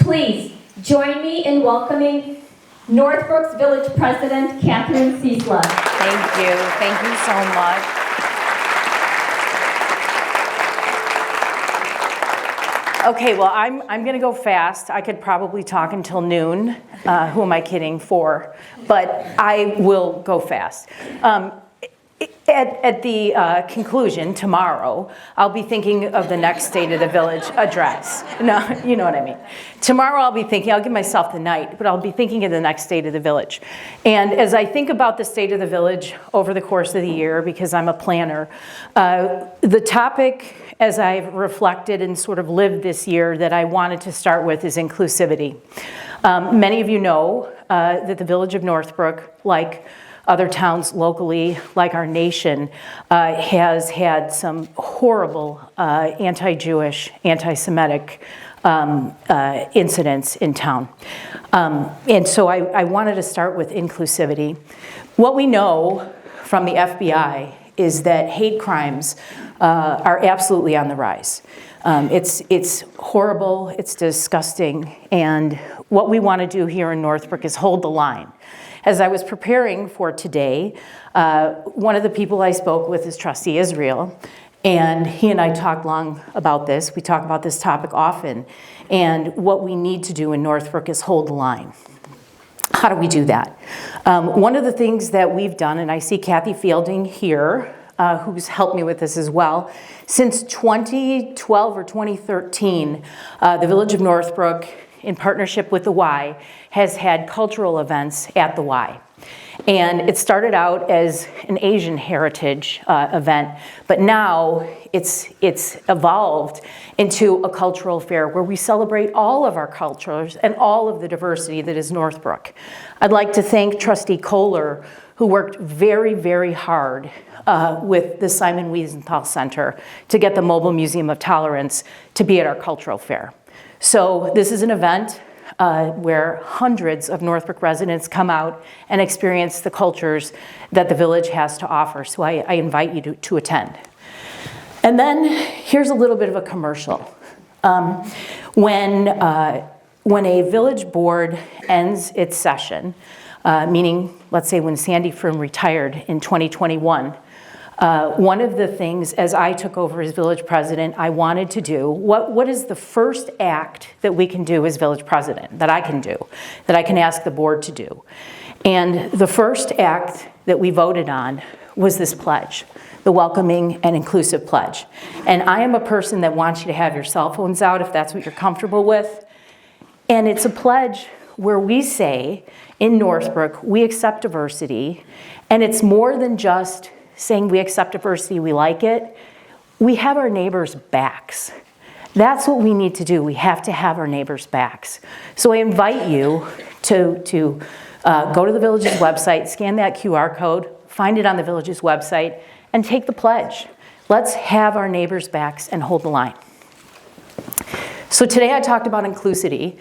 please join me in welcoming Northbrook's Village President, Kathryn Ciesla. Thank you. Thank you so much. Okay, well, I'm going to go fast. I could probably talk until noon. Who am I kidding for? But I will go fast. At the conclusion tomorrow, I'll be thinking of the next State of the Village address. No, you know what I mean. Tomorrow I'll give myself the night, but I'll be thinking of the next State of the Village. And as I think about the State of the Village over the course of the year, because I'm a planner, the topic, as I've reflected and sort of lived this year, that I wanted to start with is inclusivity. Many of you know that the Village of Northbrook, like other towns locally, like our nation, has had some horrible anti-Jewish, anti-Semitic incidents in town. And so I wanted to start with inclusivity. What we know from the FBI is that hate crimes are absolutely on the rise. It's horrible, it's disgusting, and what we want to do here in Northbrook is hold the line. As I was preparing for today, one of the people I spoke with is Trustee Israel, and he and I talked long about this. We talk about this topic often, and what we need to do in Northbrook is hold the line. How do we do that? One of the things that we've done, and I see Kathy Fielding here, who's helped me with this as well, since 2012 or 2013, the Village of Northbrook, in partnership with the Y, has had cultural events at the Y. And it started out as an Asian heritage event, but now it's evolved into a cultural fair where we celebrate all of our cultures and all of the diversity that is Northbrook. I'd like to thank Trustee Kohler, who worked very, very hard with the Simon Wiesenthal Center to get the Mobile Museum of Tolerance to be at our cultural fair. So this is an event where hundreds of Northbrook residents come out and experience the cultures that the village has to offer. So I invite you to attend. And then here's a little bit of a commercial. When a village board ends its session, meaning let's say when Sandy Froome retired in 2021, one of the things, as I took over as village president, I wanted to do, what is the first act that we can do as village president, that I can do, that I can ask the board to do? And the first act that we voted on was this pledge, the Welcoming and Inclusive Pledge. And I am a person that wants you to have your cell phones out if that's what you're comfortable with. And it's a pledge where we say, in Northbrook, we accept diversity, and it's more than just saying we accept diversity, we like it. We have our neighbors' backs. That's what we need to do. We have to have our neighbors' backs. So I invite you to go to the village's website, scan that QR code, find it on the village's website, and take the pledge. Let's have our neighbors' backs and hold the line. So today I talked about inclusivity.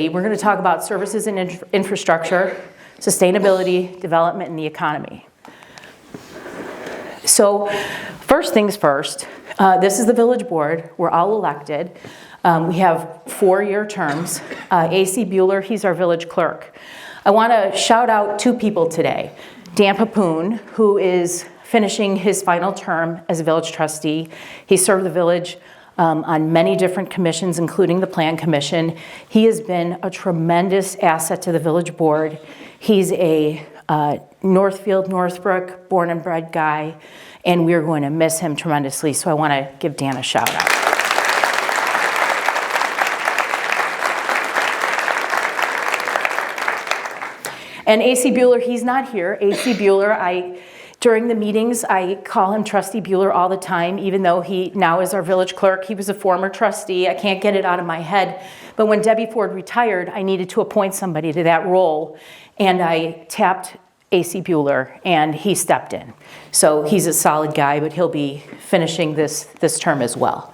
We're going to talk about services and infrastructure, sustainability, development, and the economy. So first things first, this is the village board. We're all elected. We have 4-year terms. A.C. Bueller, he's our village clerk. I want to shout out 2 people today. Dan Papoon, who is finishing his final term as a village trustee. He served the village on many different commissions, including the Plan Commission. He has been a tremendous asset to the village board. He's a Northfield, Northbrook, born and bred guy, and we're going to miss him tremendously, so I want to give Dan a shout out. And A.C. Bueller, he's not here. A.C. Bueller, during the meetings, I call him Trustee Bueller all the time, even though he now is our village clerk. He was a former trustee. I can't get it out of my head. But when Debbie Ford retired, I needed to appoint somebody to that role, and I tapped A.C. Bueller, and he stepped in. So he's a solid guy, but he'll be finishing this term as well.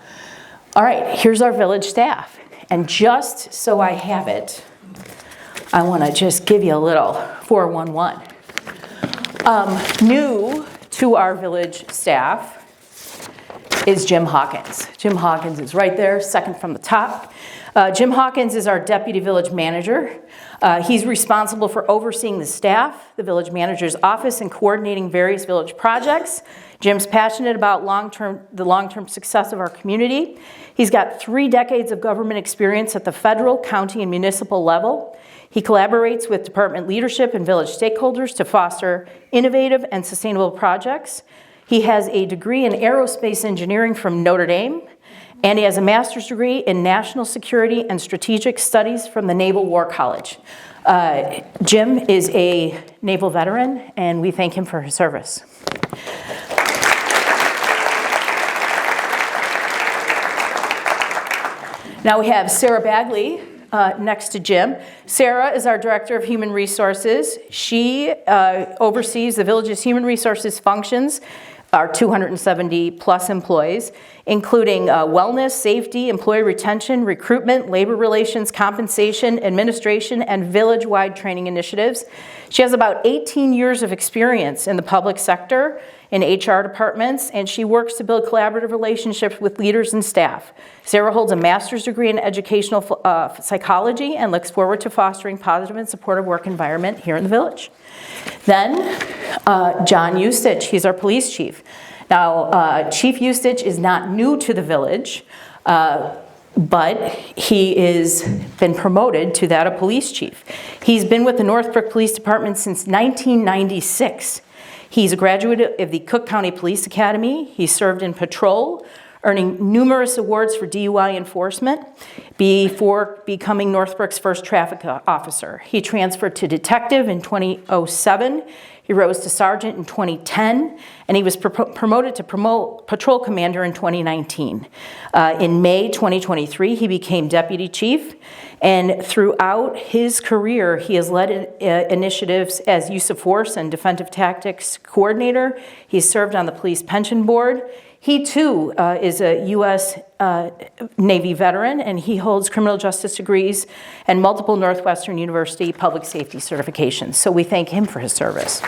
All right, here's our village staff. And just so I have it, I want to just give you a little 411. New to our village staff is Jim Hawkins. Jim Hawkins is right there, second from the top. Jim Hawkins is our deputy village manager. He's responsible for overseeing the staff, the village manager's office, and coordinating various village projects. Jim's passionate about the long-term success of our community. He's got 3 decades of government experience at the federal, county, and municipal level. He collaborates with department leadership and village stakeholders to foster innovative and sustainable projects. He has a degree in aerospace engineering from Notre Dame, and he has a master's degree in national security and strategic studies from the Naval War College. Jim is a naval veteran, and we thank him for his service. Now we have Sarah Bagley next to Jim. Sarah is our Director of Human Resources. She oversees the village's human resources functions, our 270 plus employees, including wellness, safety, employee retention, recruitment, labor relations, compensation, administration, and village-wide training initiatives. She has about 18 years of experience in the public sector, in HR departments, and she works to build collaborative relationships with leaders and staff. Sarah holds a master's degree in educational psychology and looks forward to fostering positive and supportive work environment here in the village. Then, John Eustich, he's our police chief. Now, Chief Eustich is not new to the village, but he is been promoted to that of police chief. He's been with the Northbrook Police Department since 1996. He's a graduate of the Cook County Police Academy. He served in patrol, earning numerous awards for DUI enforcement before becoming Northbrook's first traffic officer. He transferred to detective in 2007. He rose to sergeant in 2010, and he was promoted to patrol commander in 2019. In May 2023, he became deputy chief, and throughout his career, he has led initiatives as use of force and defensive tactics coordinator. He's served on the police pension board. He too is a U.S. Navy veteran, and he holds criminal justice degrees and multiple Northwestern University public safety certifications. So we thank him for his service.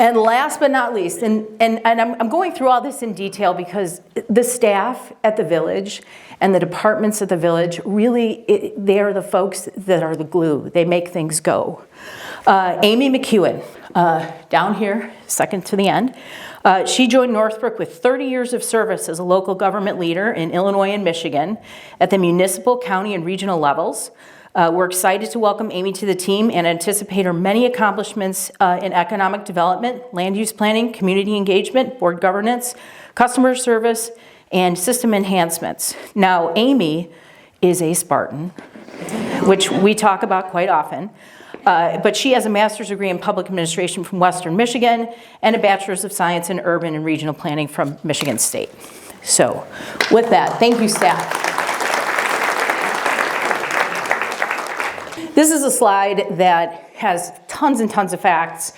And last but not least, and I'm going through all this in detail because the staff at the village and the departments at the village really, they are the folks that are the glue. They make things go. Amy McEwen, down here, second to the end. She joined Northbrook with 30 years of service as a local government leader in Illinois and Michigan at the municipal, county, and regional levels. We're excited to welcome Amy to the team and anticipate her many accomplishments in economic development, land use planning, community engagement, board governance, customer service, and system enhancements. Now, Amy is a Spartan, which we talk about quite often. But she has a master's degree in public administration from Western Michigan and a bachelor's of science in urban and regional planning from Michigan State. So with that, thank you, staff. This is a slide that has tons and tons of facts,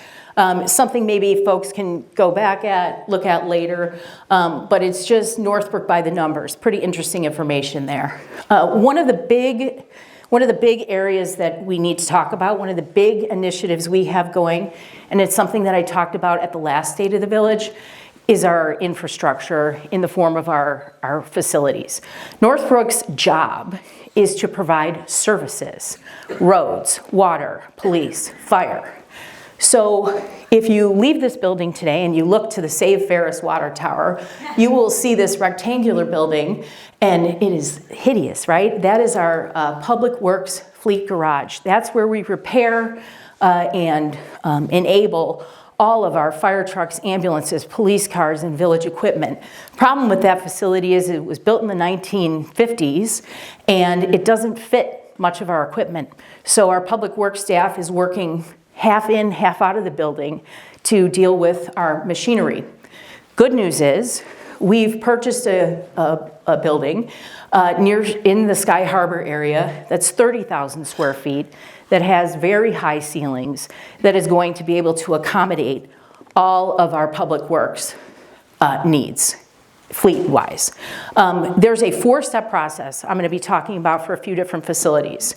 something maybe folks can go back at, look at later, but it's just Northbrook by the numbers. Pretty interesting information there. One of the big areas that we need to talk about, one of the big initiatives we have going, and it's something that I talked about at the last State of the Village, is our infrastructure in the form of our facilities. Northbrook's job is to provide services, roads, water, police, fire. So if you leave this building today and you look to the Save Ferris Water Tower, you will see this rectangular building, and it is hideous, right? That is our Public Works Fleet Garage. That's where we repair and enable all of our fire trucks, ambulances, police cars, and village equipment. Problem with that facility is it was built in the 1950s, and it doesn't fit much of our equipment. So our public works staff is working half in, half out of the building to deal with our machinery. Good news is we've purchased a building in the Sky Harbor area that's 30,000 square feet that has very high ceilings that is going to be able to accommodate all of our public works needs, fleet-wise. There's a 4-step process I'm going to be talking about for a few different facilities.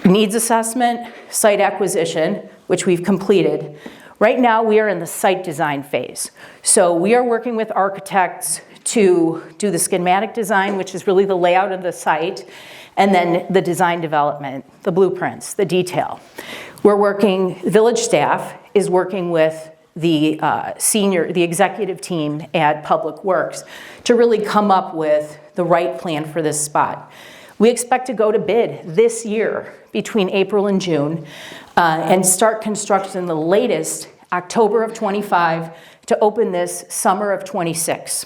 Needs assessment, site acquisition, which we've completed. Right now, we are in the site design phase. So we are working with architects to do the schematic design, which is really the layout of the site, and then the design development, the blueprints, the detail. Village staff is working with the executive team at Public Works to really come up with the right plan for this spot. We expect to go to bid this year between April and June and start construction the latest October of 25 to open this summer of 26.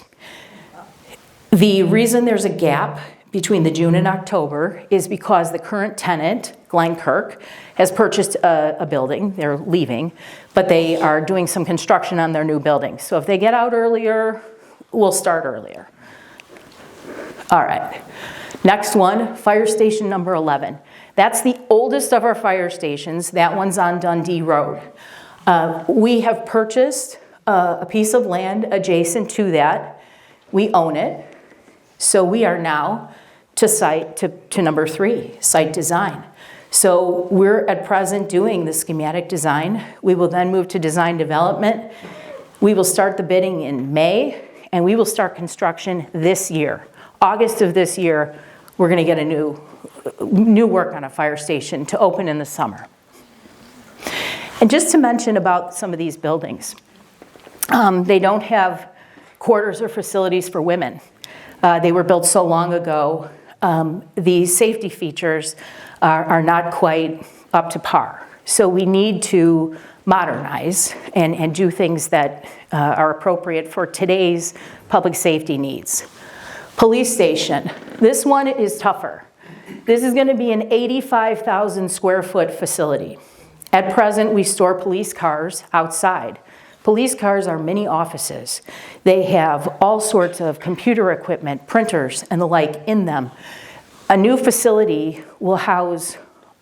The reason there's a gap between the June and October is because the current tenant, Glen Kirk, has purchased a building. They're leaving, but they are doing some construction on their new building. So if they get out earlier, we'll start earlier. All right. Next one, fire station number 11. That's the oldest of our fire stations. That one's on Dundee Road. We have purchased a piece of land adjacent to that. We own it. So we are now to number 3, site design. So we're at present doing the schematic design. We will then move to design development. We will start the bidding in May, and we will start construction this year. August of this year, we're going to get a new work on a fire station to open in the summer. And just to mention about some of these buildings, they don't have quarters or facilities for women. They were built so long ago. The safety features are not quite up to par. So we need to modernize and do things that are appropriate for today's public safety needs. Police station. This one is tougher. This is going to be an 85,000 square foot facility. At present, we store police cars outside. Police cars are mini offices. They have all sorts of computer equipment, printers, and the like in them. A new facility will house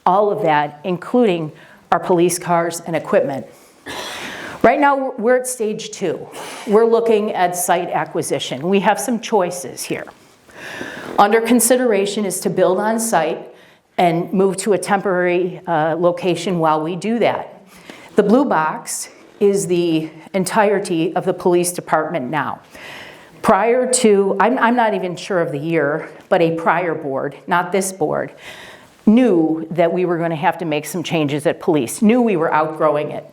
all of that, including our police cars and equipment. Right now, we're at stage 2. We're looking at site acquisition. We have some choices here. Under consideration is to build on site and move to a temporary location while we do that. The blue box is the entirety of the police department now. Prior to, I'm not even sure of the year, but a prior board, not this board, knew that we were going to have to make some changes at police, knew we were outgrowing it.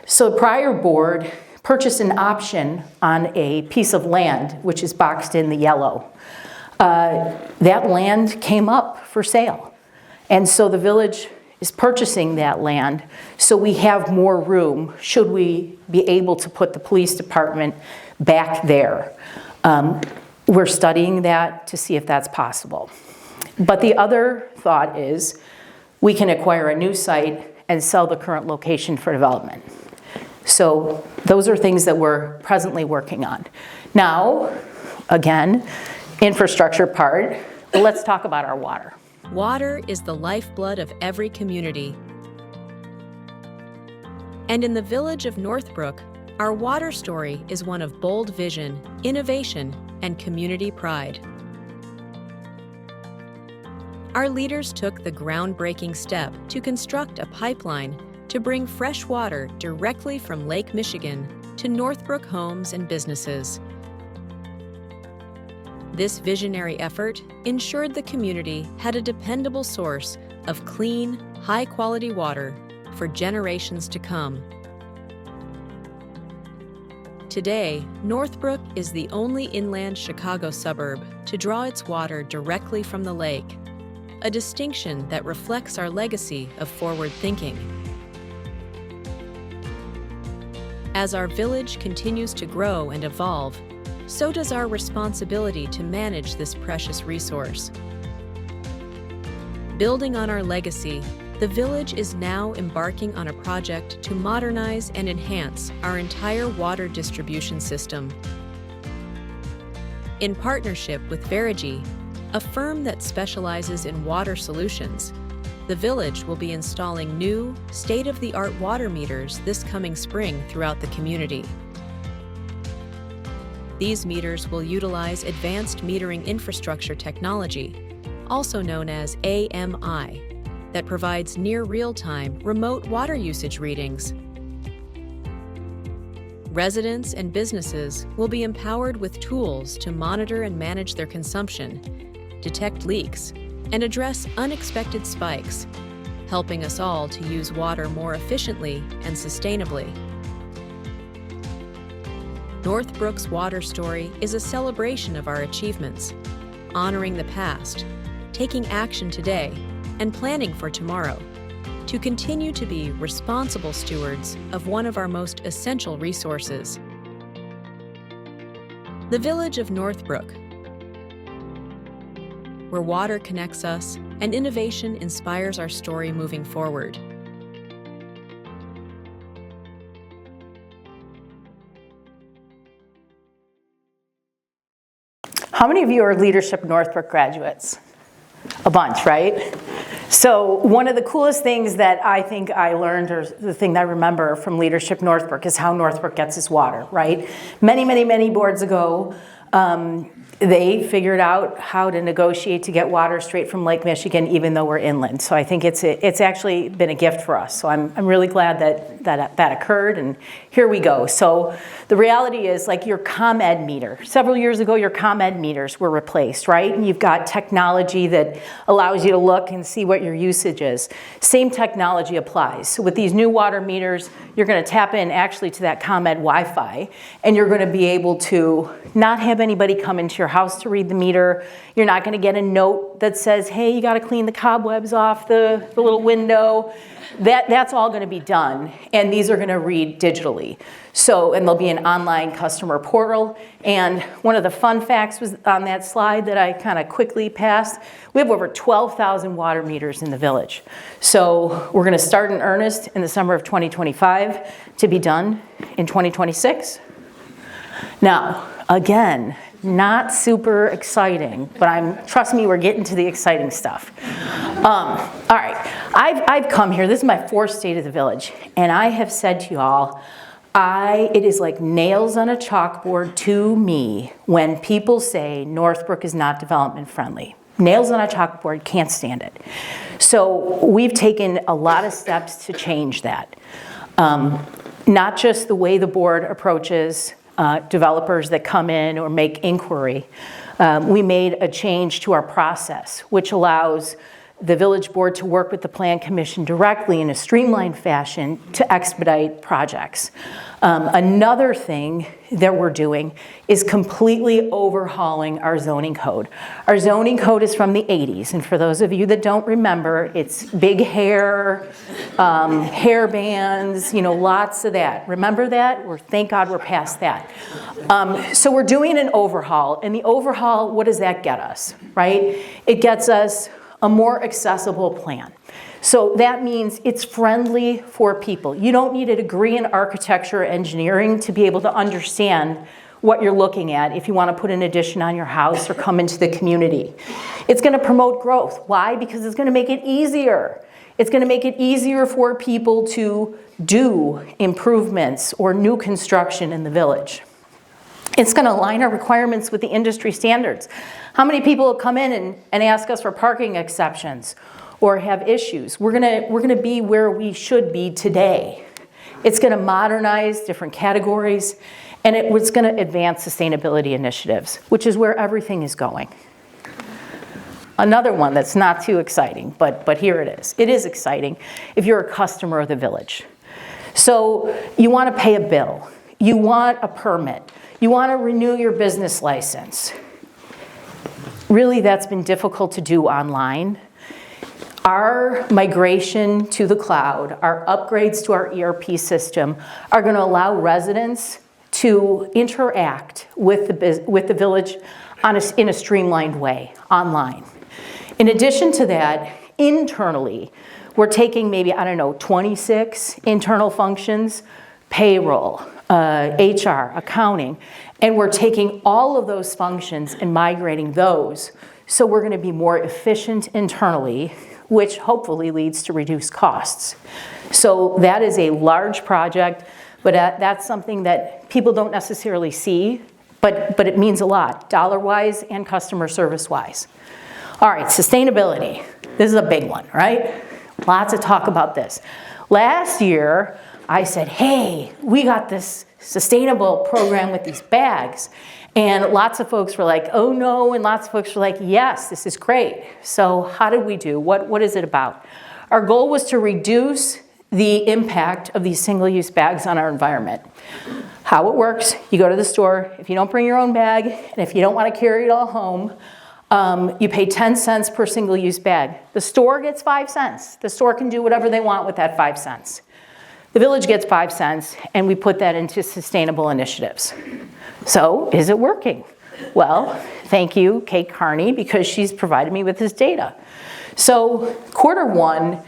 So the prior board purchased an option on a piece of land, which is boxed in the yellow. That land came up for sale. And so the village is purchasing that land so we have more room should we be able to put the police department back there. We're studying that to see if that's possible. But the other thought is we can acquire a new site and sell the current location for development. So those are things that we're presently working on. Now, again, infrastructure part, let's talk about our water. Water is the lifeblood of every community. And in the village of Northbrook, our water story is one of bold vision, innovation, and community pride. Our leaders took the groundbreaking step to construct a pipeline to bring fresh water directly from Lake Michigan to Northbrook homes and businesses. This visionary effort ensured the community had a dependable source of clean, high-quality water for generations to come. Today, Northbrook is the only inland Chicago suburb to draw its water directly from the lake, a distinction that reflects our legacy of forward thinking. As our village continues to grow and evolve, so does our responsibility to manage this precious resource. Building on our legacy, the village is now embarking on a project to modernize and enhance our entire water distribution system. In partnership with Verigy, a firm that specializes in water solutions, the village will be installing new, state-of-the-art water meters this coming spring throughout the community. These meters will utilize advanced metering infrastructure technology, also known as AMI, that provides near real-time remote water usage readings. Residents and businesses will be empowered with tools to monitor and manage their consumption, detect leaks, and address unexpected spikes, helping us all to use water more efficiently and sustainably. Northbrook's water story is a celebration of our achievements, honoring the past, taking action today, and planning for tomorrow, to continue to be responsible stewards of one of our most essential resources. The village of Northbrook, where water connects us and innovation inspires our story moving forward. How many of you are Leadership Northbrook graduates? A bunch, right? So one of the coolest things that I think I learned, or the thing that I remember from Leadership Northbrook, is how Northbrook gets its water, right? Many boards ago, they figured out how to negotiate to get water straight from Lake Michigan, even though we're inland. So I think it's actually been a gift for us. So I'm really glad that occurred, and here we go. So the reality is, like your ComEd meter. Several years ago, your ComEd meters were replaced, right? And you've got technology that allows you to look and see what your usage is. Same technology applies. So with these new water meters, you're going to tap in actually to that ComEd Wi-Fi, and you're going to be able to not have anybody come into your house to read the meter. You're not going to get a note that says, hey, you got to clean the cobwebs off the little window. That's all going to be done, and these are going to read digitally. So, and there'll be an online customer portal. And one of the fun facts was on that slide that I kind of quickly passed. We have over 12,000 water meters in the village. So we're going to start in earnest in the summer of 2025 to be done in 2026. Now, again, not super exciting, but trust me, we're getting to the exciting stuff. All right, I've come here, this is my fourth state of the village, and I have said to you all, it is like nails on a chalkboard to me when people say Northbrook is not development friendly. Nails on a chalkboard, can't stand it. So we've taken a lot of steps to change that. Not just the way the board approaches developers that come in or make inquiry. We made a change to our process, which allows the village board to work with the Plan Commission directly in a streamlined fashion to expedite projects. Another thing that we're doing is completely overhauling our zoning code. Our zoning code is from the 80s, and for those of you that don't remember, it's big hair, hair bands, lots of that. Remember that? Thank God we're past that. So we're doing an overhaul, and the overhaul, what does that get us, right? It gets us a more accessible plan. So that means it's friendly for people. You don't need a degree in architecture or engineering to be able to understand what you're looking at if you want to put an addition on your house or come into the community. It's going to promote growth. Why? Because it's going to make it easier. It's going to make it easier for people to do improvements or new construction in the village. It's going to align our requirements with the industry standards. How many people come in and ask us for parking exceptions or have issues? We're going to be where we should be today. It's going to modernize different categories, and it's going to advance sustainability initiatives, which is where everything is going. Another one that's not too exciting, but here it is. It is exciting if you're a customer of the village. So you want to pay a bill. You want a permit. You want to renew your business license. Really, that's been difficult to do online. Our migration to the cloud, our upgrades to our ERP system are going to allow residents to interact with the village in a streamlined way, online. In addition to that, internally, we're taking maybe, 26 internal functions, payroll, HR, accounting, and we're taking all of those functions and migrating those. So we're going to be more efficient internally, which hopefully leads to reduced costs. So that is a large project, but that's something that people don't necessarily see, but it means a lot, dollar-wise and customer service-wise. All right, sustainability. This is a big one, right? Lots of talk about this. Last year, I said, hey, we got this sustainable program with these bags. And lots of folks were like, oh no, and lots of folks were like, yes, this is great. So how did we do? What is it about? Our goal was to reduce the impact of these single-use bags on our environment. How it works, you go to the store, if you don't bring your own bag, and if you don't want to carry it all home, you pay 10 cents per single-use bag. The store gets 5 cents. The store can do whatever they want with that 5 cents. The village gets 5 cents, and we put that into sustainable initiatives. So, is it working? Well, thank you, Kate Carney, because she's provided me with this data. So, quarter one,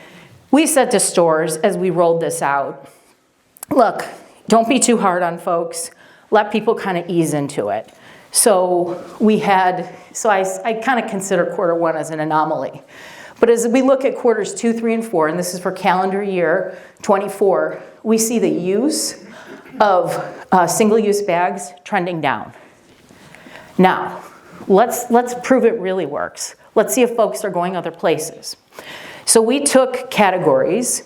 we said to stores as we rolled this out, look, don't be too hard on folks. Let people kind of ease into it. So I kind of consider quarter one as an anomaly. But as we look at quarters 2, 3, and 4, and this is for calendar year 24, we see the use of single-use bags trending down. Now, let's prove it really works. Let's see if folks are going other places. So we took categories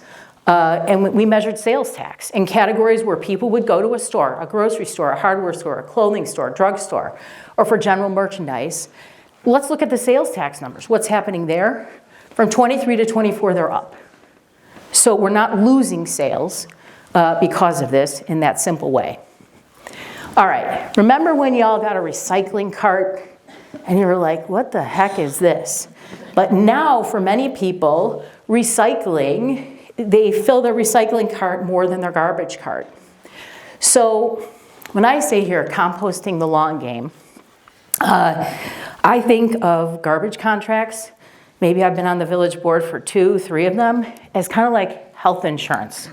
and we measured sales tax in categories where people would go to a store, a grocery store, a hardware store, a clothing store, a drugstore, or for general merchandise. Let's look at the sales tax numbers. What's happening there? From 23 to 24, they're up. So we're not losing sales because of this in that simple way. All right, remember when y'all got a recycling cart and you were like, what the heck is this? But now for many people, recycling, they fill their recycling cart more than their garbage cart. So when I say here, composting the long game, I think of garbage contracts. Maybe I've been on the village board for 2, 3 of them, as kind of like health insurance.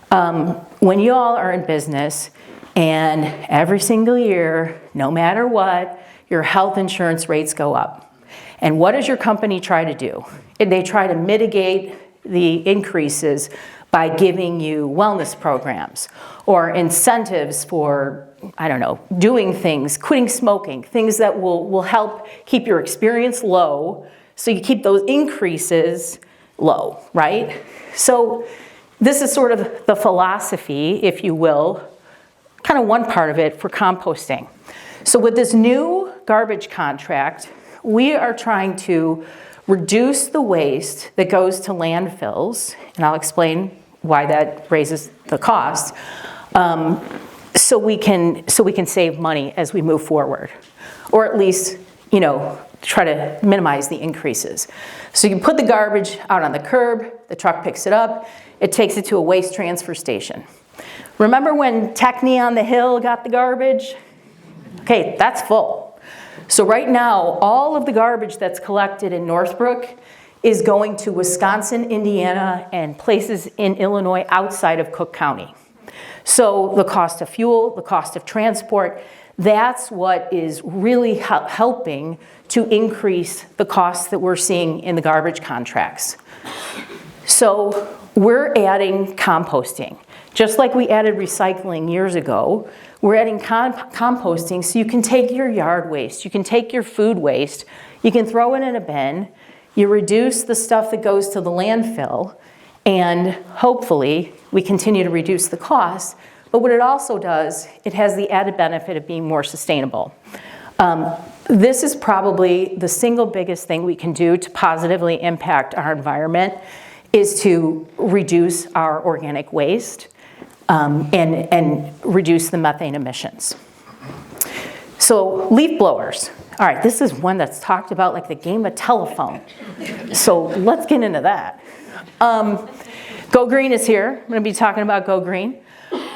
When you all are in business and every single year, no matter what, your health insurance rates go up. And what does your company try to do? They try to mitigate the increases by giving you wellness programs or incentives for, I don't know, doing things, quitting smoking, things that will help keep your experience low so you keep those increases low, right? So this is sort of the philosophy, if you will, kind of one part of it for composting. So with this new garbage contract, we are trying to reduce the waste that goes to landfills, and I'll explain why that raises the cost, so we can save money as we move forward, or at least, try to minimize the increases. So you put the garbage out on the curb, the truck picks it up, it takes it to a waste transfer station. Remember when Techni on the Hill got the garbage? Okay, that's full. So right now, all of the garbage that's collected in Northbrook is going to Wisconsin, Indiana, and places in Illinois outside of Cook County. So the cost of fuel, the cost of transport, that's what is really helping to increase the costs that we're seeing in the garbage contracts. So we're adding composting. Just like we added recycling years ago, we're adding composting so you can take your yard waste, you can take your food waste, you can throw it in a bin, you reduce the stuff that goes to the landfill, and hopefully we continue to reduce the costs. But what it also does, it has the added benefit of being more sustainable. This is probably the single biggest thing we can do to positively impact our environment is to reduce our organic waste and reduce the methane emissions. So leaf blowers. All right, this is one that's talked about like the game of telephone. So let's get into that. Go Green is here. I'm going to be talking about Go Green.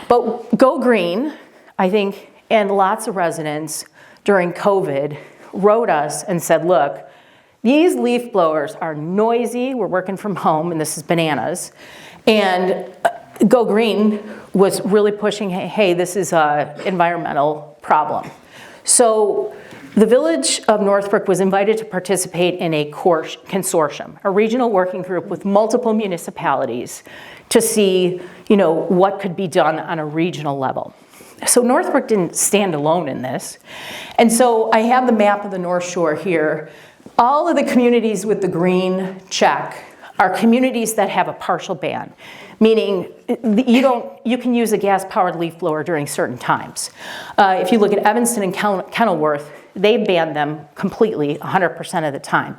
But Go Green, I think, and lots of residents during COVID wrote us and said, look, these leaf blowers are noisy. We're working from home, and this is bananas. And Go Green was really pushing, hey, this is an environmental problem. So the village of Northbrook was invited to participate in a consortium, a regional working group with multiple municipalities to see, what could be done on a regional level. So Northbrook didn't stand alone in this. And so I have the map of the North Shore here. All of the communities with the green check are communities that have a partial ban, meaning you can use a gas-powered leaf blower during certain times. If you look at Evanston and Kenilworth, they banned them completely 100% of the time.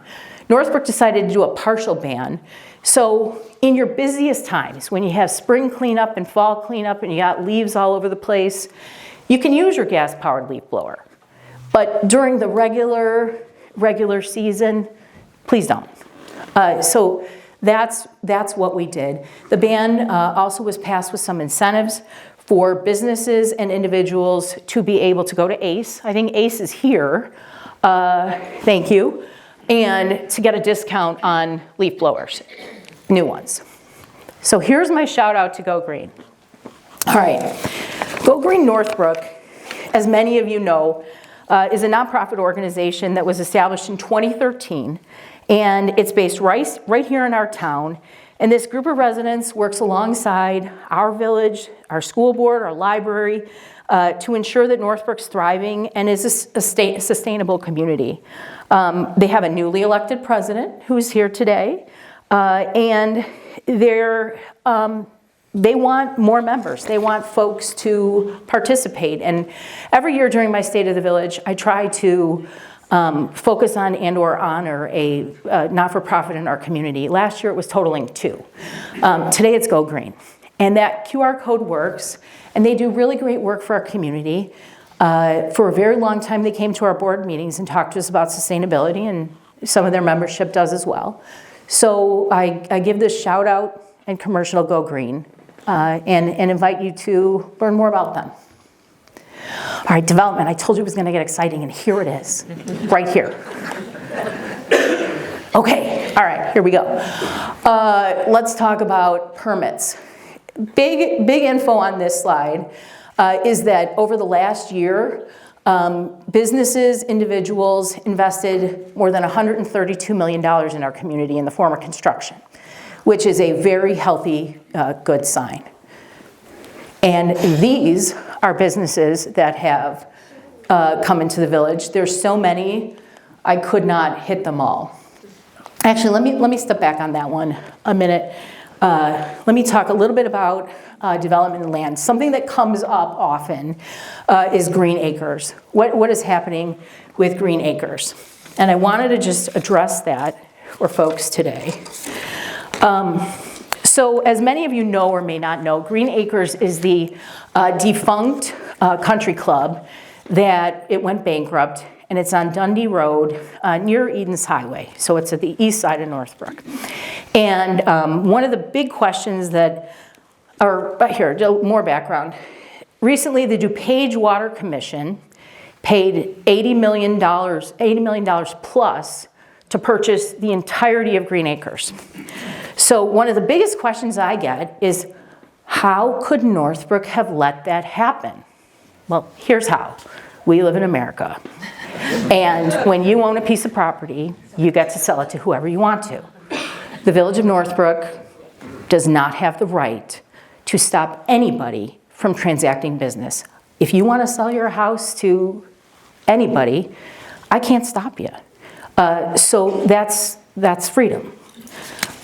Northbrook decided to do a partial ban. So in your busiest times, when you have spring cleanup and fall cleanup and you got leaves all over the place, you can use your gas-powered leaf blower. But during the regular season, please don't. So that's what we did. The ban also was passed with some incentives for businesses and individuals to be able to go to ACE. I think ACE is here. Thank you. And to get a discount on leaf blowers, new ones. So here's my shout out to Go Green. All right, Go Green Northbrook, as many of you know, is a nonprofit organization that was established in 2013, and it's based right here in our town. And this group of residents works alongside our village, our school board, our library, to ensure that Northbrook's thriving and is a sustainable community. They have a newly elected president who's here today, and they want more members. They want folks to participate. And every year during my State of the Village, I try to focus on and/or honor a not-for-profit in our community. Last year it was totaling 2. Today it's Go Green. And that QR code works, and they do really great work for our community. For a very long time they came to our board meetings and talked to us about sustainability, and some of their membership does as well. So I give this shout out and commercial Go Green and invite you to learn more about them. All right, development. I told you it was going to get exciting, and here it is, right here. Okay, all right, here we go. Let's talk about permits. Big info on this slide is that over the last year, businesses, individuals invested more than $132 million in our community in the form of construction, which is a very healthy, good sign. And these are businesses that have come into the village. There's so many, I could not hit them all. Actually, let me step back on that one a minute. Let me talk a little bit about development and land. Something that comes up often is green acres. What is happening with green acres? And I wanted to just address that for folks today. So as many of you know or may not know, Green Acres is the defunct country club that it went bankrupt, and it's on Dundee Road near Edens Highway. So it's at the east side of Northbrook. And one of the big questions that, here, more background. Recently, the DuPage Water Commission paid $80 million plus to purchase the entirety of Green Acres. So one of the biggest questions I get is, how could Northbrook have let that happen? Well, here's how. We live in America. And when you own a piece of property, you get to sell it to whoever you want to. The Village of Northbrook does not have the right to stop anybody from transacting business. If you want to sell your house to anybody, I can't stop you. So that's freedom.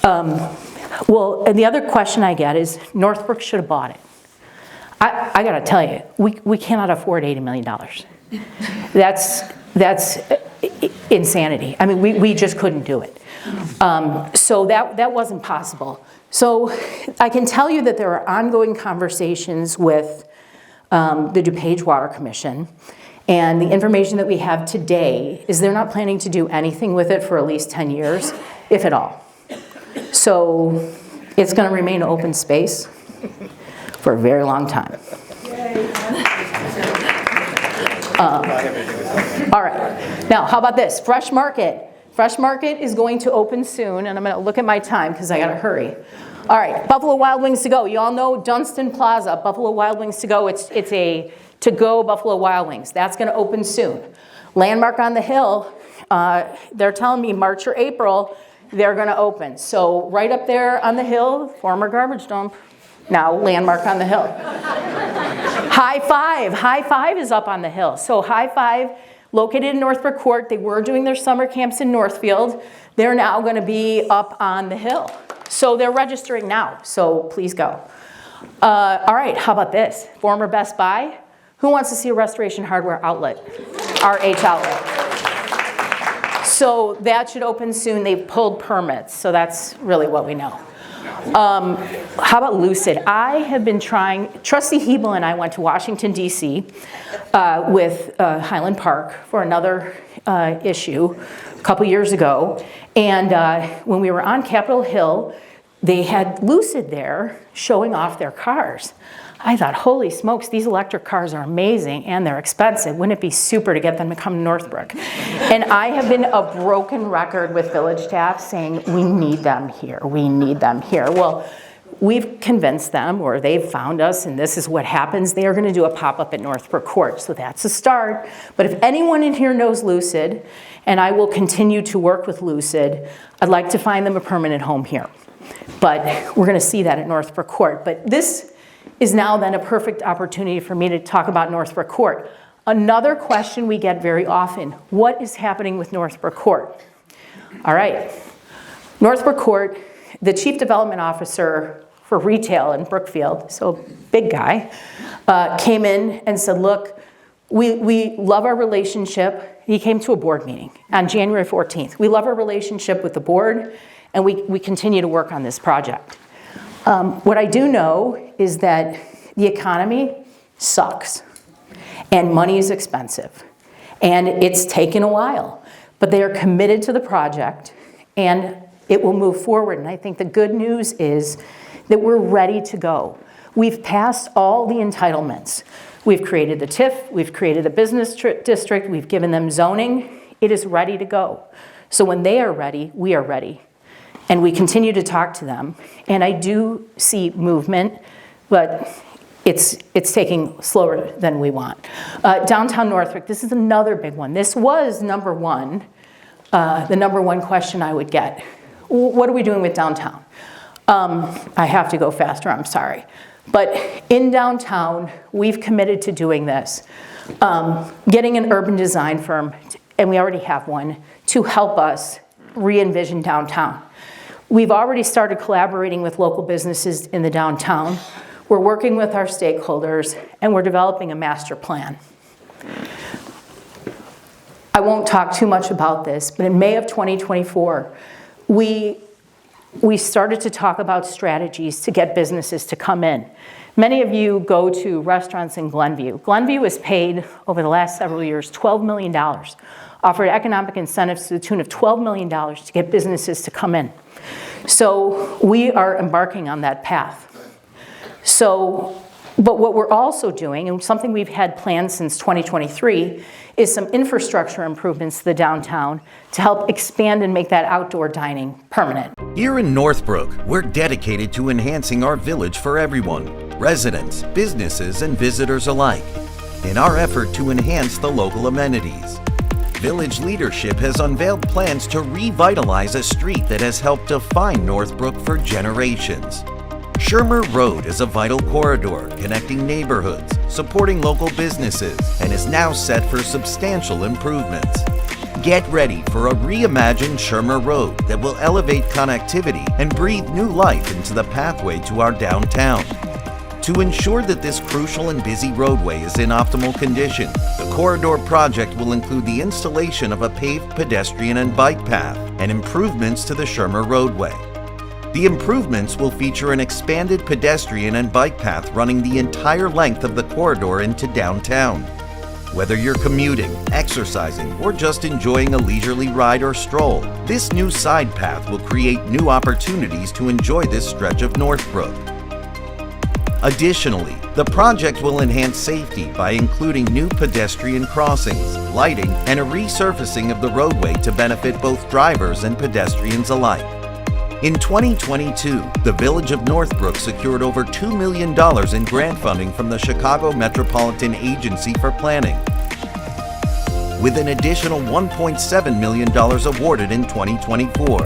Well, and the other question I get is, Northbrook should have bought it. I got to tell you, we cannot afford $80 million. That's insanity. I mean, we just couldn't do it. So that wasn't possible. So I can tell you that there are ongoing conversations with the DuPage Water Commission. And the information that we have today is they're not planning to do anything with it for at least 10 years, if at all. So it's going to remain open space for a very long time. All right. Now, how about this? Fresh Market. Fresh Market is going to open soon, and I'm going to look at my time because I got to hurry. All right, Buffalo Wild Wings to go. You all know Dunstan Plaza, Buffalo Wild Wings to go. It's a to-go Buffalo Wild Wings. That's going to open soon. Landmark on the Hill, they're telling me March or April, they're going to open. So right up there on the hill, former garbage dump, now Landmark on the Hill. High Five is up on the hill. So High Five, located in Northbrook Court, they were doing their summer camps in Northfield. They're now going to be up on the hill. So they're registering now, so please go. All right, how about this? Former Best Buy. Who wants to see a Restoration Hardware outlet? RH outlet. So that should open soon. They've pulled permits, so that's really what we know. How about Lucid? I have been trying, Trustee Hebel and I went to Washington, D.C. With Highland Park for another issue a couple years ago. And when we were on Capitol Hill, they had Lucid there showing off their cars. I thought, holy smokes, these electric cars are amazing and they're expensive. Wouldn't it be super to get them to come to Northbrook? And I have been a broken record with village staff saying, we need them here, we need them here. Well, we've convinced them, or they've found us, and this is what happens. They are gonna do a pop-up at Northbrook Court, so that's a start. But if anyone in here knows Lucid, and I will continue to work with Lucid, I'd like to find them a permanent home here. But we're gonna see that at Northbrook Court. But this is now then a perfect opportunity for me to talk about Northbrook Court. Another question we get very often, what is happening with Northbrook Court? All right, Northbrook Court, the Chief Development Officer for retail in Brookfield, so big guy, came in and said, look, we love our relationship. He came to a board meeting on January 14th. We love our relationship with the board, and we continue to work on this project. What I do know is that the economy sucks and money is expensive and it's taken a while, but they are committed to the project and it will move forward. And I think the good news is that we're ready to go. We've passed all the entitlements. We've created the TIF, we've created a business district, we've given them zoning. It is ready to go. So when they are ready, we are ready. And we continue to talk to them. And I do see movement, but it's taking slower than we want. Downtown Northbrook, this is another big one. This was number one, the number one question I would get. What are we doing with downtown? I have to go faster, I'm sorry. But in downtown, we've committed to doing this. Getting an urban design firm, and we already have one, to help us re-envision downtown. We've already started collaborating with local businesses in the downtown. We're working with our stakeholders, and we're developing a master plan. I won't talk too much about this, but in May of 2024, we started to talk about strategies to get businesses to come in. Many of you go to restaurants in Glenview. Glenview has paid, over the last several years, $12 million, offered economic incentives to the tune of $12 million to get businesses to come in. So we are embarking on that path. But what we're also doing, and something we've had planned since 2023, is some infrastructure improvements to the downtown to help expand and make that outdoor dining permanent. Here in Northbrook, we're dedicated to enhancing our village for everyone, residents, businesses, and visitors alike, in our effort to enhance the local amenities. Village leadership has unveiled plans to revitalize a street that has helped define Northbrook for generations. Shermer Road is a vital corridor connecting neighborhoods, supporting local businesses, and is now set for substantial improvements. Get ready for a reimagined Shermer Road that will elevate connectivity and breathe new life into the pathway to our downtown. To ensure that this crucial and busy roadway is in optimal condition, the corridor project will include the installation of a paved pedestrian and bike path and improvements to the Shermer roadway. The improvements will feature an expanded pedestrian and bike path running the entire length of the corridor into downtown. Whether you're commuting, exercising, or just enjoying a leisurely ride or stroll, this new side path will create new opportunities to enjoy this stretch of Northbrook. Additionally, the project will enhance safety by including new pedestrian crossings, lighting, and a resurfacing of the roadway to benefit both drivers and pedestrians alike. In 2022, the Village of Northbrook secured over $2 million in grant funding from the Chicago Metropolitan Agency for Planning, with an additional $1.7 million awarded in 2024.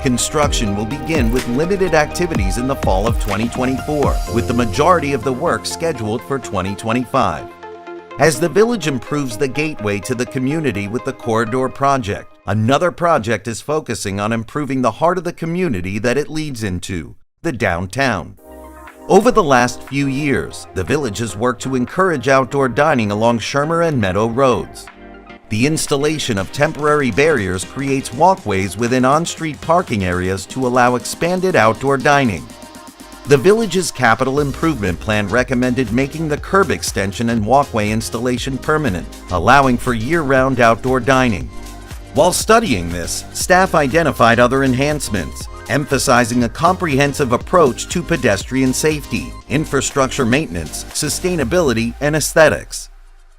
Construction will begin with limited activities in the fall of 2024, with the majority of the work scheduled for 2025. As the village improves the gateway to the community with the corridor project, Another project is focusing on improving the heart of the community that it leads into, the downtown. Over the last few years, the village has worked to encourage outdoor dining along Shermer and Meadow roads. The installation of temporary barriers creates walkways within on-street parking areas to allow expanded outdoor dining. The village's capital improvement plan recommended making the curb extension and walkway installation permanent, allowing for year-round outdoor dining. While studying this, staff identified other enhancements, emphasizing a comprehensive approach to pedestrian safety, infrastructure maintenance, sustainability, and aesthetics.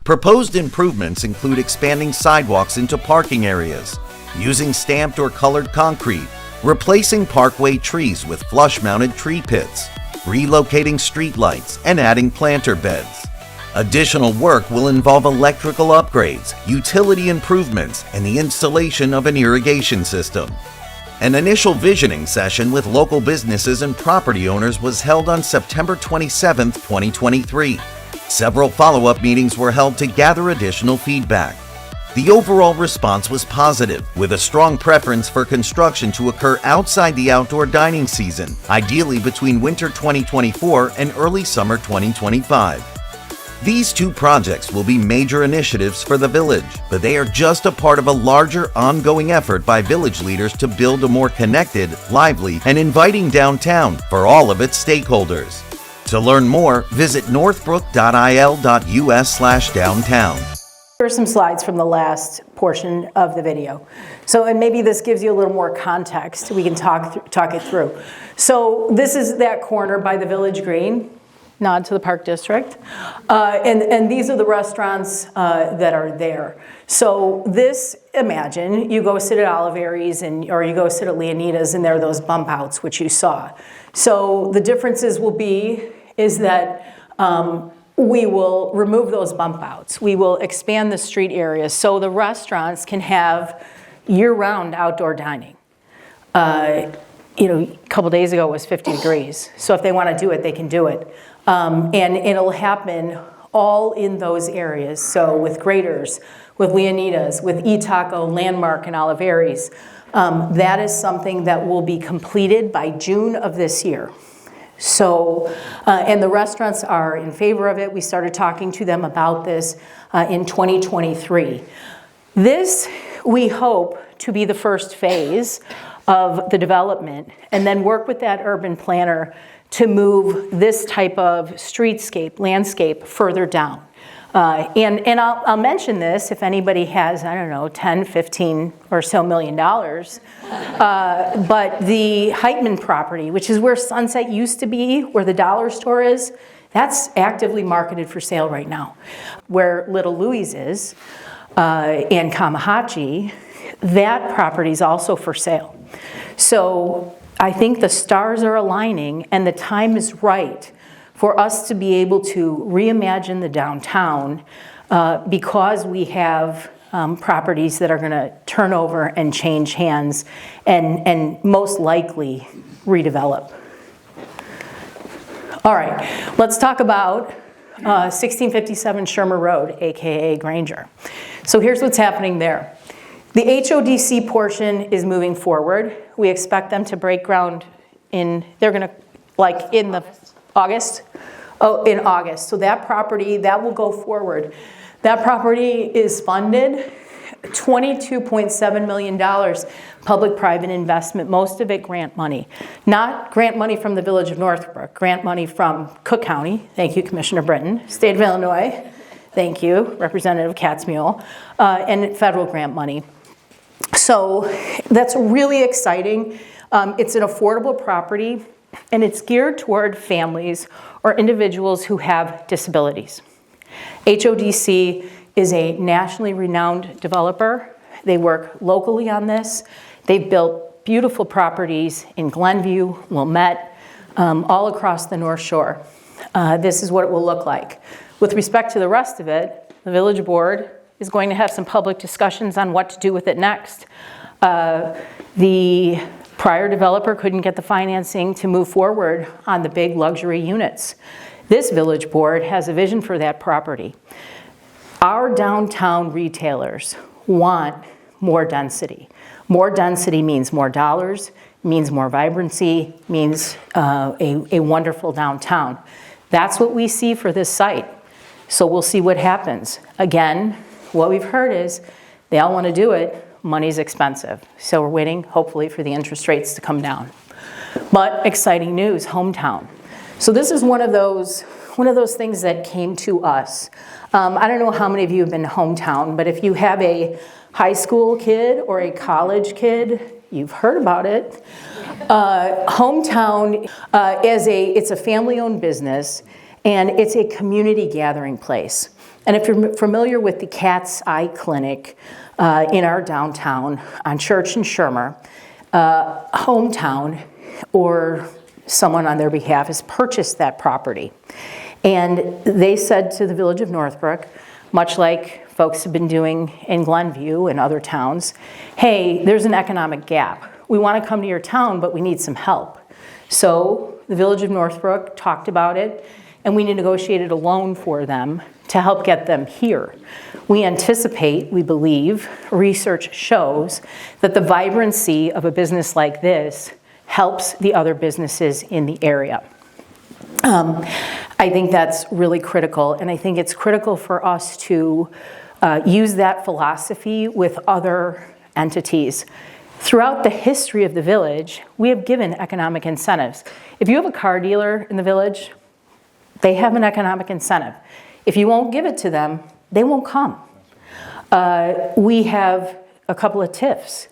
Proposed improvements include expanding sidewalks into parking areas, using stamped or colored concrete, replacing parkway trees with flush-mounted tree pits, relocating streetlights, and adding planter beds. Additional work will involve electrical upgrades, utility improvements, and the installation of an irrigation system. An initial visioning session with local businesses and property owners was held on September 27, 2023. Several follow-up meetings were held to gather additional feedback. The overall response was positive, with a strong preference for construction to occur outside the outdoor dining season, ideally between winter 2024 and early summer 2025. These two projects will be major initiatives for the village, but they are just a part of a larger ongoing effort by village leaders to build a more connected, lively, and inviting downtown for all of its stakeholders. To learn more, visit northbrook.il.us/downtown. Here are some slides from the last portion of the video. And maybe this gives you a little more context. We can talk it through. So this is that corner by the Village Green. Nod to the Park District. And these are the restaurants that are there. So this, imagine, you go sit at Oliveri's or you go sit at Leonida's and there are those bump outs, which you saw. So the differences is that we will remove those bump outs. We will expand the street areas so the restaurants can have year-round outdoor dining. A couple days ago it was 50 degrees. So if they want to do it, they can do it. And it'll happen all in those areas. So with Graders, with Leonida's, with eTaco, Landmark, and Oliveri's. That is something that will be completed by June of this year. So, and the restaurants are in favor of it. We started talking to them about this in 2023. This, we hope, to be the first phase of the development, and then work with that urban planner to move this type of streetscape, landscape further down. And I'll mention this if anybody has, I don't know, 10, 15 or so $million. But the Heitman property, which is where Sunset used to be, where the dollar store is, that's actively marketed for sale right now. Where Little Louie's is, and Kamahachi, that property is also for sale. So I think the stars are aligning and the time is right for us to be able to reimagine the downtown because we have properties that are going to turn over and change hands and most likely redevelop. All right, let's talk about 1657 Shermer Road, aka Granger. So here's what's happening there. The HODC portion is moving forward. We expect them to break ground in August? Oh, in August. So that property, that will go forward. That property is funded, $22.7 million public-private investment, most of it grant money. Not grant money from the Village of Northbrook, grant money from Cook County, thank you, Commissioner Britton, State of Illinois, thank you, Representative Katzmuhl, and federal grant money. So that's really exciting. It's an affordable property, and it's geared toward families or individuals who have disabilities. HODC is a nationally renowned developer. They work locally on this. They've built beautiful properties in Glenview, Wilmette, all across the North Shore. This is what it will look like. With respect to the rest of it, the Village Board is going to have some public discussions on what to do with it next. The prior developer couldn't get the financing to move forward on the big luxury units. This Village Board has a vision for that property. Our downtown retailers want more density. More density means more dollars, means more vibrancy, means a wonderful downtown. That's what we see for this site. So we'll see what happens. Again, what we've heard is they all want to do it. Money's expensive. So we're waiting, hopefully, for the interest rates to come down. But exciting news, hometown. So this is one of those things that came to us. I don't know how many of you have been to hometown, but if you have a high school kid or a college kid, you've heard about it. Hometown, it's a family-owned business, and it's a community gathering place. And if you're familiar with the Cat's Eye Clinic in our downtown on Church and Shermer, hometown or someone on their behalf has purchased that property. And they said to the Village of Northbrook, much like folks have been doing in Glenview and other towns, hey, there's an economic gap. We want to come to your town, but we need some help. So the Village of Northbrook talked about it, and we negotiated a loan for them to help get them here. We anticipate, we believe, research shows that the vibrancy of a business like this helps the other businesses in the area. I think that's really critical, and I think it's critical for us to use that philosophy with other entities. Throughout the history of the village, we have given economic incentives. If you have a car dealer in the village, they have an economic incentive. If you won't give it to them, they won't come. We have a couple of TIFs.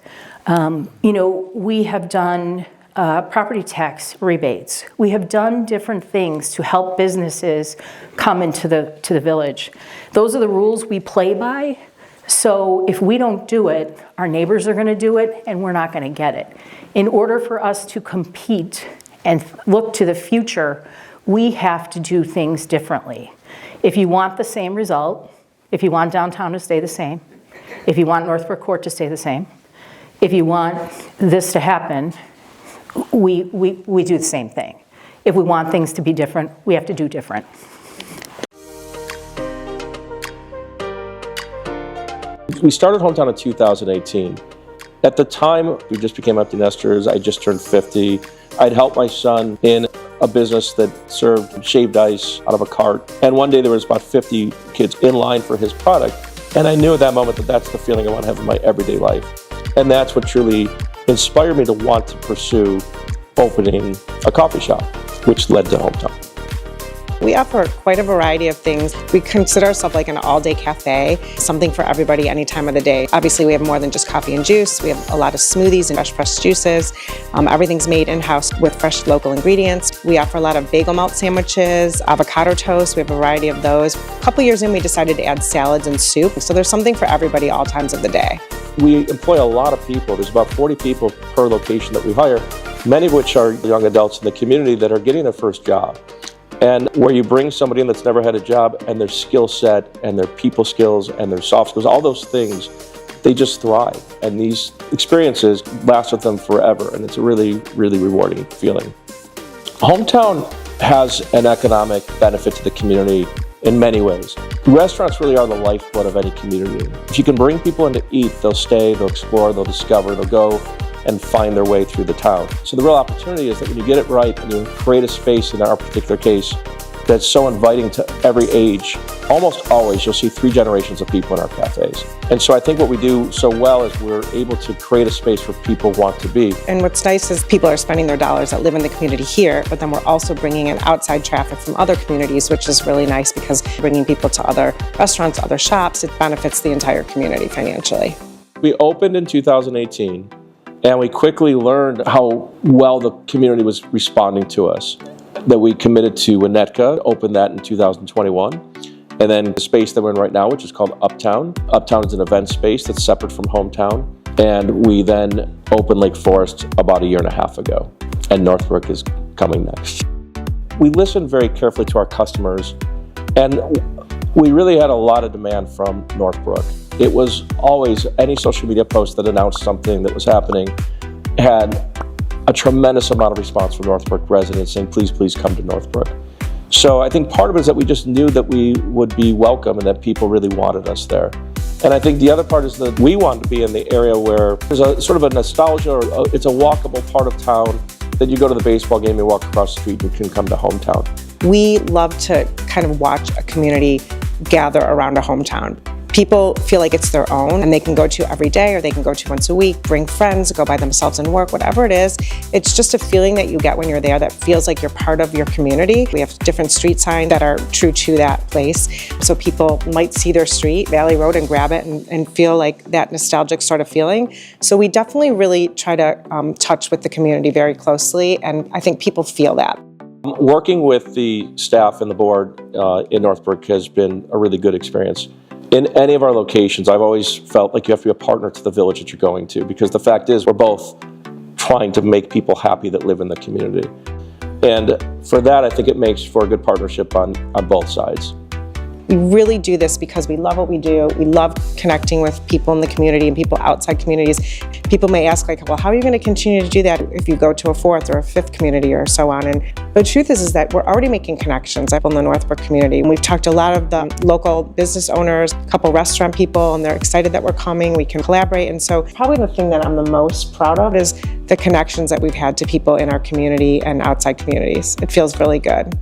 We have done property tax rebates. We have done different things to help businesses come into the village. Those are the rules we play by. So if we don't do it, our neighbors are going to do it, and we're not going to get it. In order for us to compete and look to the future, we have to do things differently. If you want the same result, if you want downtown to stay the same, if you want Northbrook Court to stay the same, if you want this to happen, we do the same thing. If we want things to be different, we have to do different. We started Hometown in 2018. At the time, we just became empty nesters. I just turned 50. I'd helped my son in a business that served shaved ice out of a cart. And one day there was about 50 kids in line for his product. And I knew at that moment that that's the feeling I want to have in my everyday life. And that's what truly inspired me to want to pursue opening a coffee shop, which led to Hometown. We offer quite a variety of things. We consider ourselves like an all-day cafe, something for everybody any time of the day. Obviously, we have more than just coffee and juice. We have a lot of smoothies and fresh juices. Everything's made in-house with fresh local ingredients. We offer a lot of bagel melt sandwiches, avocado toast. We have a variety of those. A couple years in, we decided to add salads and soup. So there's something for everybody all times of the day. We employ a lot of people. There's about 40 people per location that we hire, many of which are young adults in the community that are getting their first job. And where you bring somebody in that's never had a job, and their skill set and their people skills and their soft skills, all those things, they just thrive. And these experiences last with them forever. And it's a really, really rewarding feeling. Hometown has an economic benefit to the community in many ways. Restaurants really are the lifeblood of any community. If you can bring people in to eat, they'll stay, they'll explore, they'll discover, they'll go and find their way through the town. So the real opportunity is that when you get it right and you create a space, in our particular case, that's so inviting to every age, almost always you'll see 3 generations of people in our cafes. And so I think what we do so well is we're able to create a space where people want to be. And what's nice is people are spending their dollars that live in the community here, but then we're also bringing in outside traffic from other communities, which is really nice because bringing people to other restaurants, other shops, it benefits the entire community financially. We opened in 2018. And we quickly learned how well the community was responding to us. That we committed to Winnetka, opened that in 2021. And then the space that we're in right now, which is called Uptown. Uptown is an event space that's separate from Hometown. And we then opened Lake Forest about a year and a half ago. And Northbrook is coming next. We listened very carefully to our customers. And we really had a lot of demand from Northbrook. It was always any social media post that announced something that was happening had a tremendous amount of response from Northbrook residents saying, please, please come to Northbrook. So I think part of it is that we just knew that we would be welcome and that people really wanted us there. And I think the other part is that we want to be in the area where there's a sort of a nostalgia, or it's a walkable part of town that you go to the baseball game, you walk across the street, you can come to hometown. We love to kind of watch a community gather around a hometown. People feel like it's their own and they can go to every day or they can go to once a week, bring friends, go by themselves and work, whatever it is. It's just a feeling that you get when you're there that feels like you're part of your community. We have different street signs that are true to that place. So people might see their street, Valley Road, and grab it and feel like that nostalgic sort of feeling. So we definitely really try to touch with the community very closely, and I think people feel that. Working with the staff and the board in Northbrook has been a really good experience. In any of our locations, I've always felt like you have to be a partner to the village that you're going to, because the fact is we're both trying to make people happy that live in the community. And for that, I think it makes for a good partnership on both sides. We really do this because we love what we do. We love connecting with people in the community and people outside communities. People may ask, like, well, how are you going to continue to do that if you go to a fourth or a fifth community or so on? And the truth is that we're already making connections in the Northbrook community. And we've talked to a lot of the local business owners, a couple restaurant people, and they're excited that we're coming. We can collaborate. And so probably the thing that I'm the most proud of is the connections that we've had to people in our community and outside communities. It feels really good.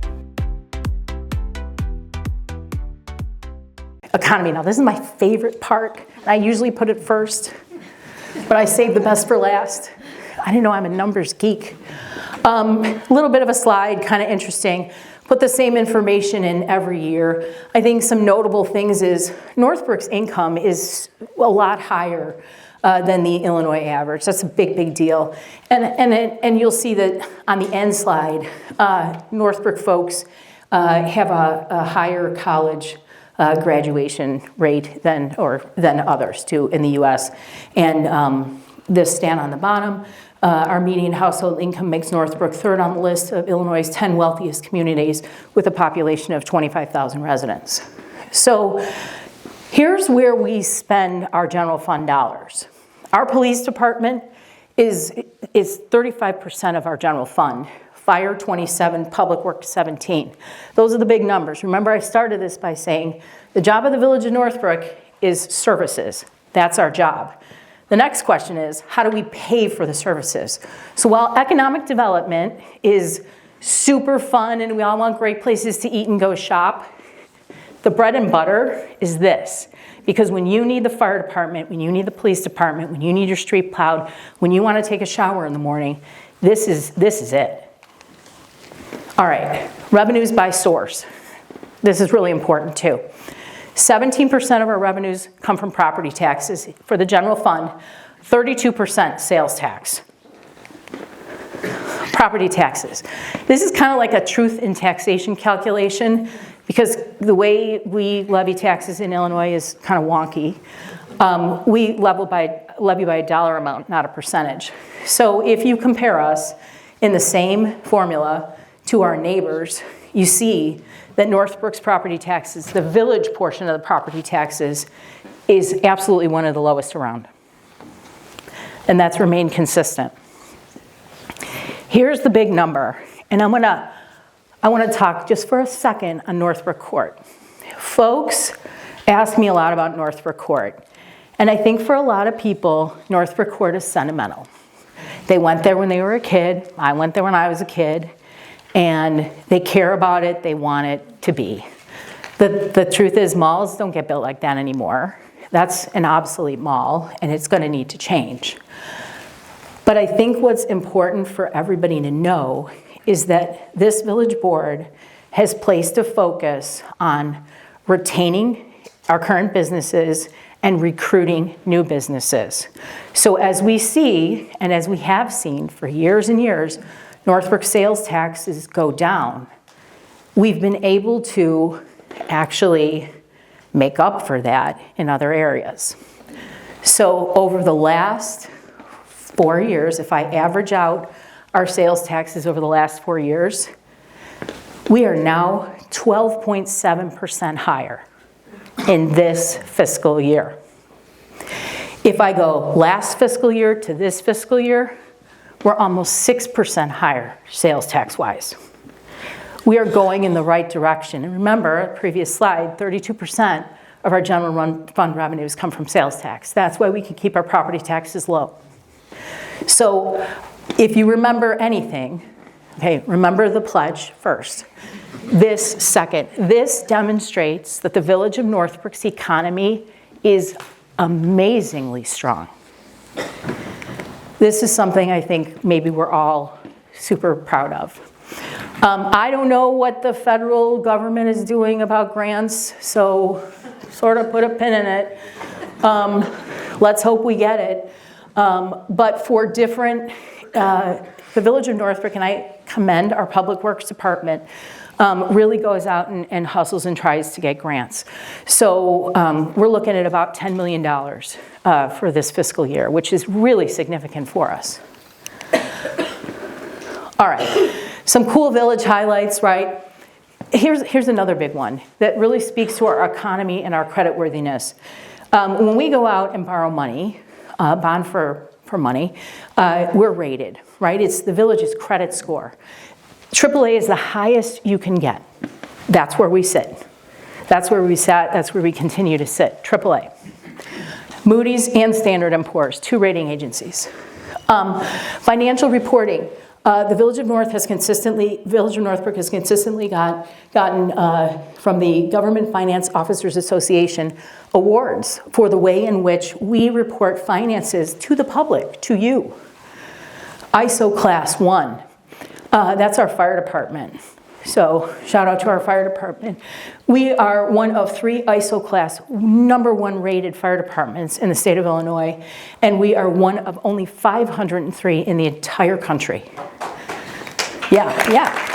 Economy. Now, this is my favorite part. I usually put it first, but I saved the best for last. I didn't know I'm a numbers geek. A little bit of a slide, kind of interesting. Put the same information in every year. I think some notable things is Northbrook's income is a lot higher than the Illinois average. That's a big, big deal. And you'll see that on the end slide, Northbrook folks have a higher college graduation rate than others too in the U.S. And this stat on the bottom, our median household income makes Northbrook third on the list of Illinois' 10 wealthiest communities with a population of 25,000 residents. So here's where we spend our general fund dollars. Our police department is 35% of our general fund. Fire 27, public works 17. Those are the big numbers. Remember, I started this by saying the job of the Village of Northbrook is services. That's our job. The next question is, how do we pay for the services? So while economic development is super fun and we all want great places to eat and go shop, the bread and butter is this. Because when you need the fire department, when you need the police department, when you need your street plowed, when you want to take a shower in the morning, this is it. All right, revenues by source. This is really important too. 17% of our revenues come from property taxes for the general fund, 32% sales tax. Property taxes. This is kind of like a truth in taxation calculation because the way we levy taxes in Illinois is kind of wonky. We levy by a dollar amount, not a percentage. So if you compare us in the same formula to our neighbors, you see that Northbrook's property taxes, the village portion of the property taxes, is absolutely one of the lowest around. And that's remained consistent. Here's the big number, and I want to talk just for a second on Northbrook Court. Folks ask me a lot about Northbrook Court, and I think for a lot of people, Northbrook Court is sentimental. They went there when they were a kid, I went there when I was a kid, and they care about it, they want it to be. The truth is malls don't get built like that anymore. That's an obsolete mall, and it's going to need to change. But I think what's important for everybody to know is that this village board has placed a focus on retaining our current businesses and recruiting new businesses. So as we see, and as we have seen for years and years, Northbrook sales taxes go down. We've been able to actually make up for that in other areas. So over the last 4 years, if I average out our sales taxes over the last 4 years, we are now 12.7% higher in this fiscal year. If I go last fiscal year to this fiscal year, we're almost 6% higher sales tax-wise. We are going in the right direction. And remember, previous slide, 32% of our general fund revenues come from sales tax. That's why we can keep our property taxes low. So if you remember anything, okay, remember the pledge first. This second, this demonstrates that the Village of Northbrook's economy is amazingly strong. This is something I think maybe we're all super proud of. I don't know what the federal government is doing about grants, so sort of put a pin in it. Let's hope we get it. But for different, the Village of Northbrook, and I commend our Public Works Department, really goes out and hustles and tries to get grants. So we're looking at about $10 million for this fiscal year, which is really significant for us. All right, some cool village highlights, right? Here's another big one that really speaks to our economy and our creditworthiness. When we go out and borrow money, bond for money, we're rated, right? It's the village's credit score. AAA is the highest you can get. That's where we sit. That's where we sat, that's where we continue to sit, AAA. Moody's and Standard & Poor's, 2 rating agencies. Financial reporting. The Village of Northbrook has consistently gotten from the Government Finance Officers Association awards for the way in which we report finances to the public, to you. ISO Class 1. That's our fire department. So shout out to our fire department. We are one of 3 ISO Class #1 rated fire departments in the state of Illinois, and we are one of only 503 in the entire country. Yeah.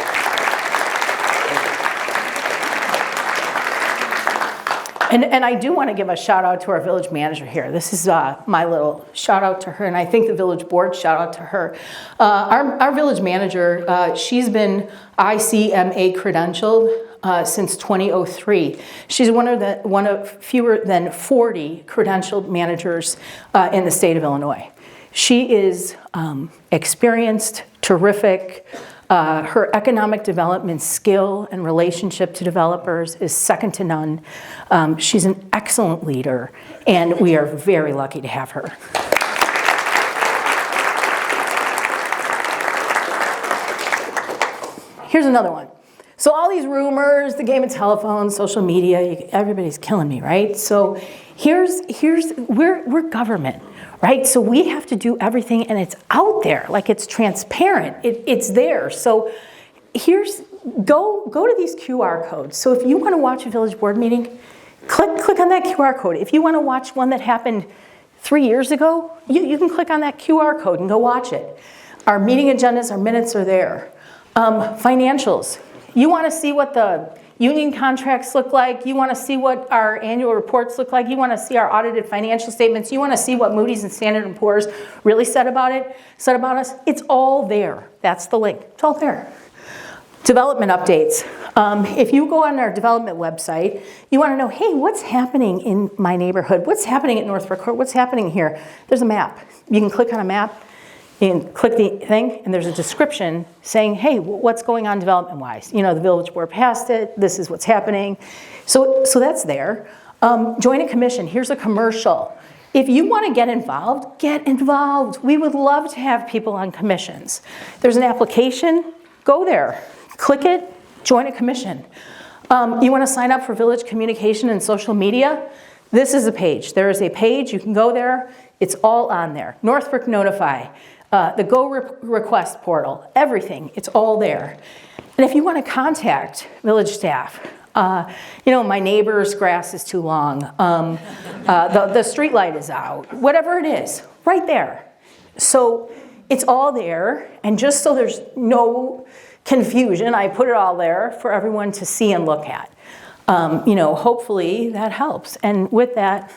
And I do want to give a shout out to our village manager here. This is my little shout out to her, and I think the village board shout out to her. Our village manager, she's been ICMA credentialed since 2003. She's one of fewer than 40 credentialed managers in the state of Illinois. She is experienced, terrific. Her economic development skill and relationship to developers is second to none. She's an excellent leader, and we are very lucky to have her. Here's another one. So all these rumors, the game of telephone, social media, everybody's killing me, right? So we're government. Right? So we have to do everything, and it's out there, like it's transparent. It's there. So go to these QR codes. So if you want to watch a village board meeting, click on that QR code. If you want to watch one that happened 3 years ago, you can click on that QR code and go watch it. Our meeting agendas, our minutes are there. Financials. You want to see what the union contracts look like, you want to see what our annual reports look like, you want to see our audited financial statements, you want to see what Moody's and Standard & Poor's really said about us, it's all there. That's the link. It's all there. Development updates. If you go on our development website, you want to know, hey, what's happening in my neighborhood? What's happening at Northbrook Court? What's happening here? There's a map. You can click on a map, and click the thing, and there's a description saying, hey, what's going on development-wise? You know, the village board passed it, this is what's happening. So that's there. Join a commission, here's a commercial. If you want to get involved, get involved. We would love to have people on commissions. There's an application, go there, click it, join a commission. You want to sign up for village communication and social media? This is a page. There is a page, you can go there, it's all on there. Northbrook Notify. The Go Request portal, everything, it's all there. And if you want to contact village staff, my neighbor's grass is too long, the street light is out, whatever it is, right there. So it's all there, and just so there's no confusion, I put it all there for everyone to see and look at. Hopefully that helps. And with that,